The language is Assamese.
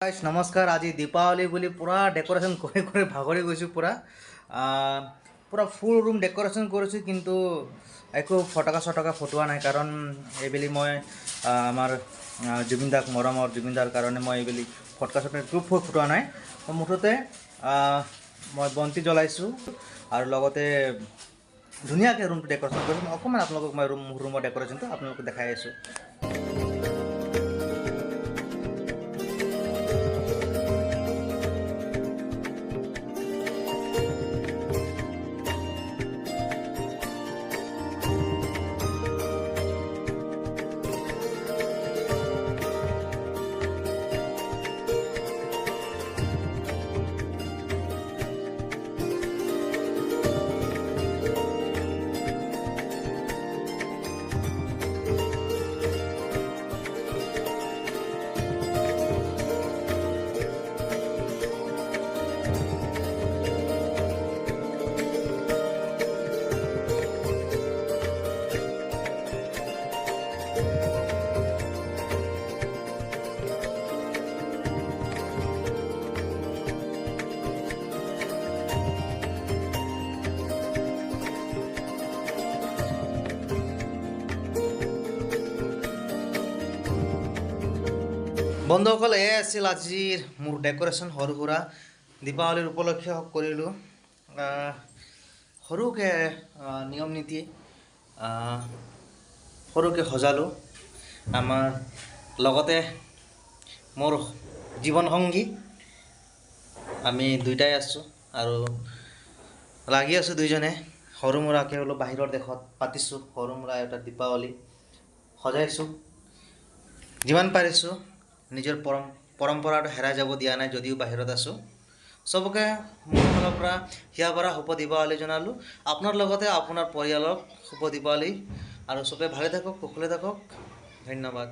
गाइस नमस्कार। आज दीपावली बोली पूरा डेकोरेशन करे भागरी गई पूरा पूरा फुल रूम डेकोरेशन करूँ किंतु एको फटका सटका फुटवा ना कारण ये मैं आमार जुबिनदाक मरम और जुबिनदार कारण मैं ये फटका सटका खूब फुटवा ना मुठते मैं बंती जलाइছোঁ और लगते धुनियाके रूम डेकोरेशन कर अकमान आप मैं रूम डेकोरेशन तो आप देखाई आছোঁ। বন্ধুসকল এ আছিল আজিৰ মোৰ ডেকোৰেশ্যন সৰু সুৰা দীপাৱলীৰ উপলক্ষে কৰিলোঁ সৰুকৈ নিয়ম নীতি সৰুকৈ সজালোঁ। আমাৰ লগতে মোৰ জীৱন সংগী আমি দুইটাই আছোঁ আৰু লাগি আছোঁ দুইজনে সৰু মুৰাকৈ অলপ বাহিৰৰ দেশত পাতিছোঁ সৰু মুৰা এটা দীপাৱলী সজাইছোঁ যিমান পাৰিছোঁ। নিজৰ পৰম্পৰাটো হেৰাই যাব দিয়া নাই যদিও বাহিৰত আছোঁ। চবকে মোৰ ফালৰ পৰা হিয়া ভৰা শুভ দীপাৱলী জনালোঁ। আপোনাৰ লগতে আপোনাৰ পৰিয়ালক শুভ দীপাৱলী আৰু চবে ভালে থাকক কুশলে থাকক। ধন্যবাদ।